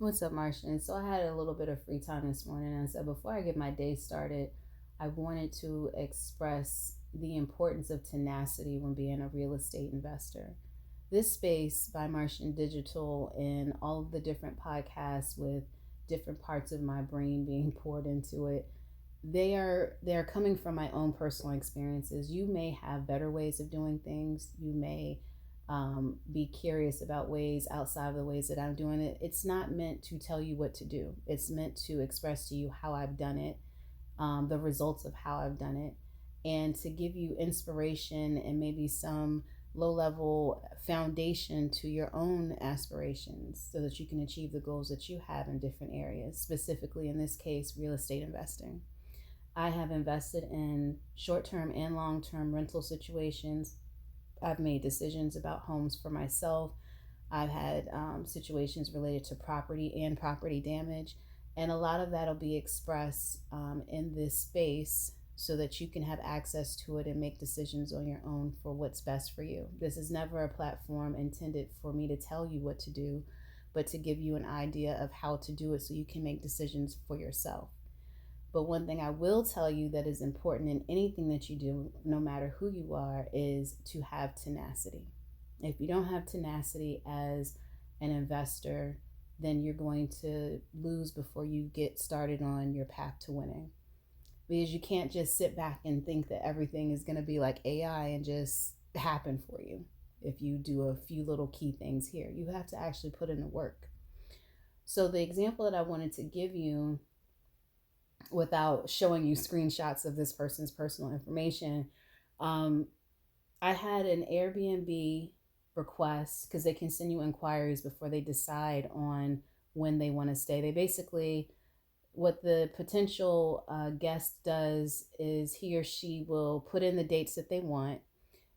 What's up, Martian? So I had a little bit of free time this morning, and so before I get my day started, I wanted to express the importance of tenacity when being a real estate investor. This space by Martian Digital and all of the different podcasts with different parts of my brain being poured into it, they are coming from my own personal experiences. You may have better ways of doing things. You may be curious about ways outside of the ways that I'm doing it. It's not meant to tell you what to do. It's meant to express to you how I've done it, the results of how I've done it, and to give you inspiration and maybe some low level foundation to your own aspirations so that you can achieve the goals that you have in different areas, specifically in this case, real estate investing. I have invested in short term and long term rental situations. I've made decisions about homes for myself. I've had situations related to property and property damage. And a lot of that will be expressed in this space so that you can have access to it and make decisions on your own for what's best for you. This is never a platform intended for me to tell you what to do, but to give you an idea of how to do it so you can make decisions for yourself. But one thing I will tell you that is important in anything that you do, no matter who you are, is to have tenacity. If you don't have tenacity as an investor, then you're going to lose before you get started on your path to winning. Because you can't just sit back and think that everything is going to be like AI and just happen for you. If you do a few little key things here, you have to actually put in the work. So, the example that I wanted to give you without showing you screenshots of this person's personal information. Um, I had an Airbnb request because they can send you inquiries before they decide on when they want to stay. They basically, what the potential guest does is he or she will put in the dates that they want,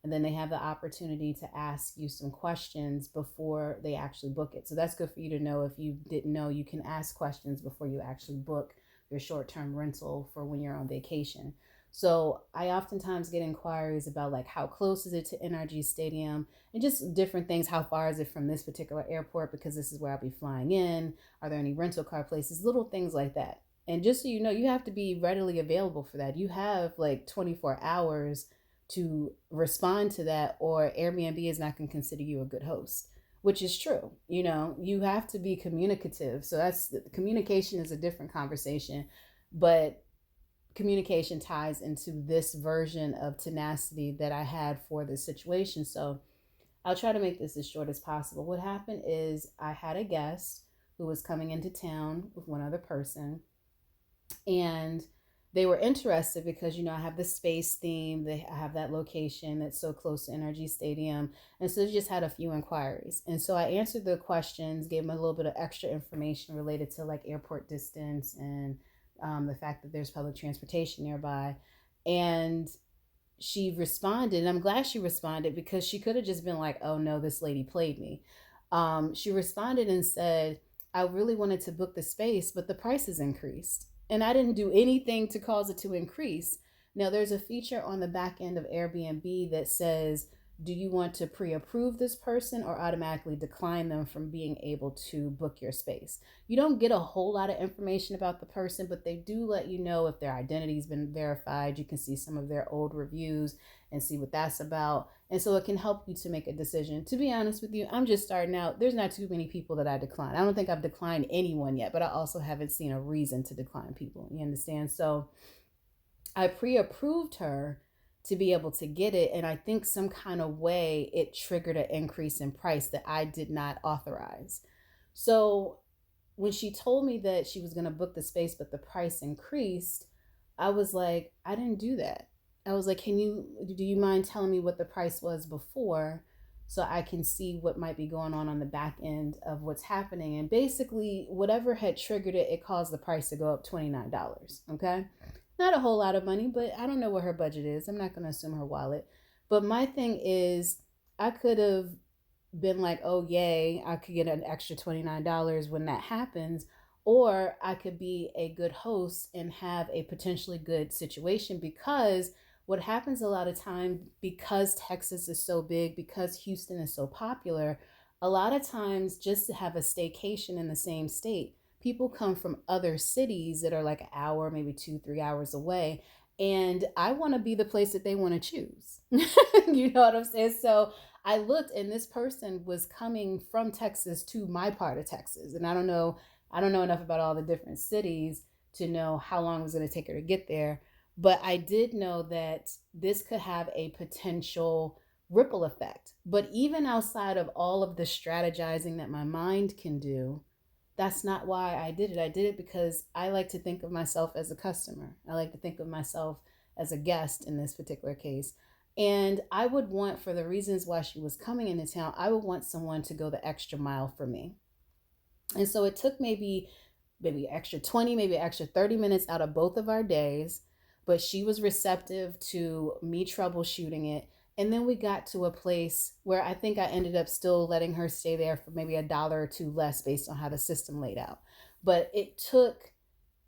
and then they have the opportunity to ask you some questions before they actually book it. So that's good for you to know. If you didn't know, you can ask questions before you actually book your short-term rental for when you're on vacation. So I oftentimes get inquiries about like how close is it to NRG Stadium and just different things. How far is it from this particular airport because this is where I'll be flying in? Are there any rental car places? Little things like that. And just so you know, you have to be readily available for that. You have like 24 hours to respond to that, or Airbnb is not going to consider you a good host, which is true. You know, you have to be communicative. So that's communication is a different conversation, but communication ties into this version of tenacity that I had for this situation. So I'll try to make this as short as possible. What happened is I had a guest who was coming into town with one other person, and they were interested because I have the space theme. I have that location that's so close to NRG Stadium, and so they just had a few inquiries. And so I answered the questions, gave them a little bit of extra information related to like airport distance and the fact that there's public transportation nearby. And she responded, and I'm glad she responded because she could have just been like, "Oh no, this lady played me." She responded and said, "I really wanted to book the space, but the price has increased." And I didn't do anything to cause it to increase. Now, there's a feature on the back end of Airbnb that says, do you want to pre-approve this person or automatically decline them from being able to book your space? You don't get a whole lot of information about the person, but they do let you know if their identity's been verified. You can see some of their old reviews and see what that's about. And so it can help you to make a decision. To be honest with you, I'm just starting out. There's not too many people that I decline. I don't think I've declined anyone yet, but I also haven't seen a reason to decline people. You understand? So I pre-approved her to be able to get it. And I think some kind of way it triggered an increase in price that I did not authorize. So when she told me that she was going to book the space, but the price increased, I was like, I didn't do that. I was like, do you mind telling me what the price was before so I can see what might be going on the back end of what's happening? And basically, whatever had triggered it, it caused the price to go up $29. Okay. Not a whole lot of money, but I don't know what her budget is. I'm not going to assume her wallet. But my thing is, I could have been like, oh, yay, I could get an extra $29 when that happens. Or I could be a good host and have a potentially good situation, because what happens a lot of time, because Texas is so big, because Houston is so popular, A lot of times, just to have a staycation in the same state, people come from other cities that are like an hour, maybe 2, 3 hours away. And I want to be the place that they want to choose. You know what I'm saying? So I looked, and this person was coming from Texas to my part of Texas. And I don't know enough about all the different cities to know how long it was going to take her to get there. But I did know that this could have a potential ripple effect. But even outside of all of the strategizing that my mind can do, that's not why I did it. I did it because I like to think of myself as a customer. I like to think of myself as a guest in this particular case. And I would want, for the reasons why she was coming into town, I would want someone to go the extra mile for me. And so it took maybe extra 20, maybe extra 30 minutes out of both of our days, but she was receptive to me troubleshooting it. And then we got to a place where I think I ended up still letting her stay there for maybe $1 or $2 less based on how the system laid out. But it took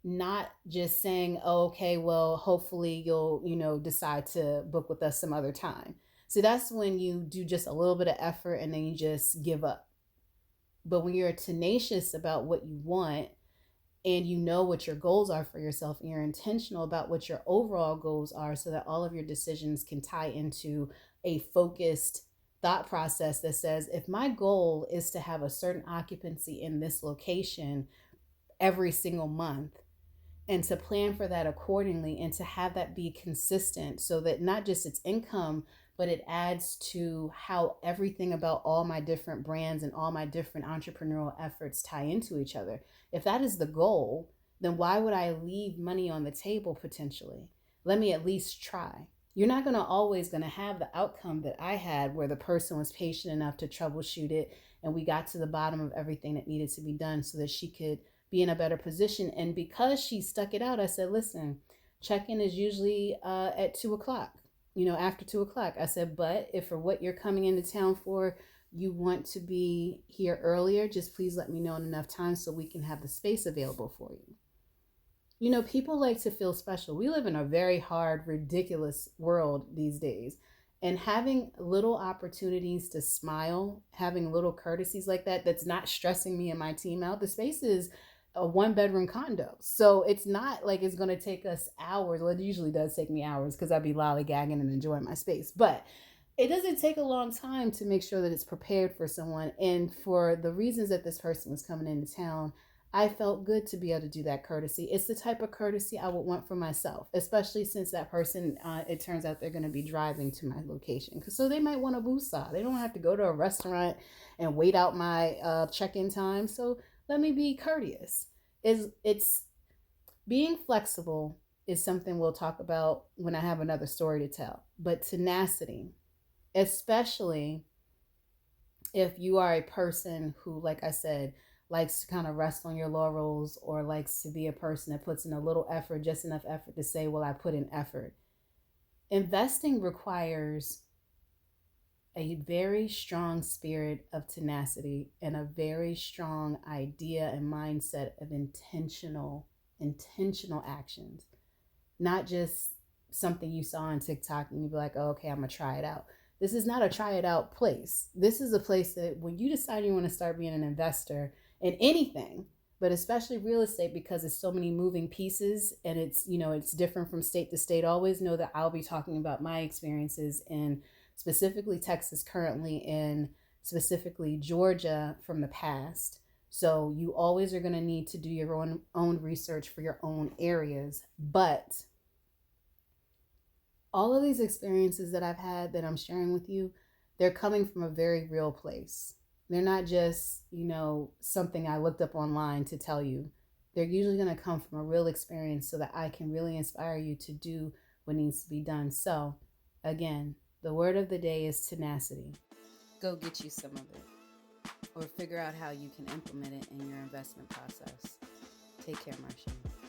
not just saying, oh, okay, well, hopefully you'll, decide to book with us some other time. So that's when you do just a little bit of effort and then you just give up. But when you're tenacious about what you want, and you know what your goals are for yourself, and you're intentional about what your overall goals are, so that all of your decisions can tie into a focused thought process that says, if my goal is to have a certain occupancy in this location every single month, and to plan for that accordingly, and to have that be consistent, so that not just it's income, but it adds to how everything about all my different brands and all my different entrepreneurial efforts tie into each other. If that is the goal, then why would I leave money on the table potentially? Let me at least try. You're not always going to have the outcome that I had, where the person was patient enough to troubleshoot it and we got to the bottom of everything that needed to be done so that she could be in a better position. And because she stuck it out, I said, listen, check-in is usually at 2 o'clock, after 2 o'clock. I said, but if for what you're coming into town for, you want to be here earlier, just please let me know in enough time so we can have the space available for you. People like to feel special. We live in a very hard, ridiculous world these days. And having little opportunities to smile, having little courtesies like that, that's not stressing me and my team out. The space is a 1-bedroom condo. So it's not like it's going to take us hours. Well, it usually does take me hours because I'd be lollygagging and enjoying my space. But it doesn't take a long time to make sure that it's prepared for someone. And for the reasons that this person was coming into town, I felt good to be able to do that courtesy. It's the type of courtesy I would want for myself, especially since that person, it turns out they're going to be driving to my location. So they might want a woosah. They don't have to go to a restaurant and wait out my check-in time. So let me be courteous. It's being flexible is something we'll talk about when I have another story to tell. But tenacity, especially if you are a person who, like I said, likes to kind of rest on your laurels, or likes to be a person that puts in a little effort, just enough effort to say, well, I put in effort. Investing requires a very strong spirit of tenacity and a very strong idea and mindset of intentional actions, not just something you saw on TikTok and you'd be like, oh, okay, I'm gonna try it out. This is not a try it out place. This is a place that when you decide you want to start being an investor in anything, but especially real estate, because it's so many moving pieces and it's different from state to state. Always know that I'll be talking about my experiences in specifically Texas currently, and specifically Georgia from the past. So you always are going to need to do your own research for your own areas. But all of these experiences that I've had that I'm sharing with you, they're coming from a very real place. They're not just, something I looked up online to tell you. They're usually going to come from a real experience so that I can really inspire you to do what needs to be done. So, again, the word of the day is tenacity. Go get you some of it, or figure out how you can implement it in your investment process. Take care, Marcia.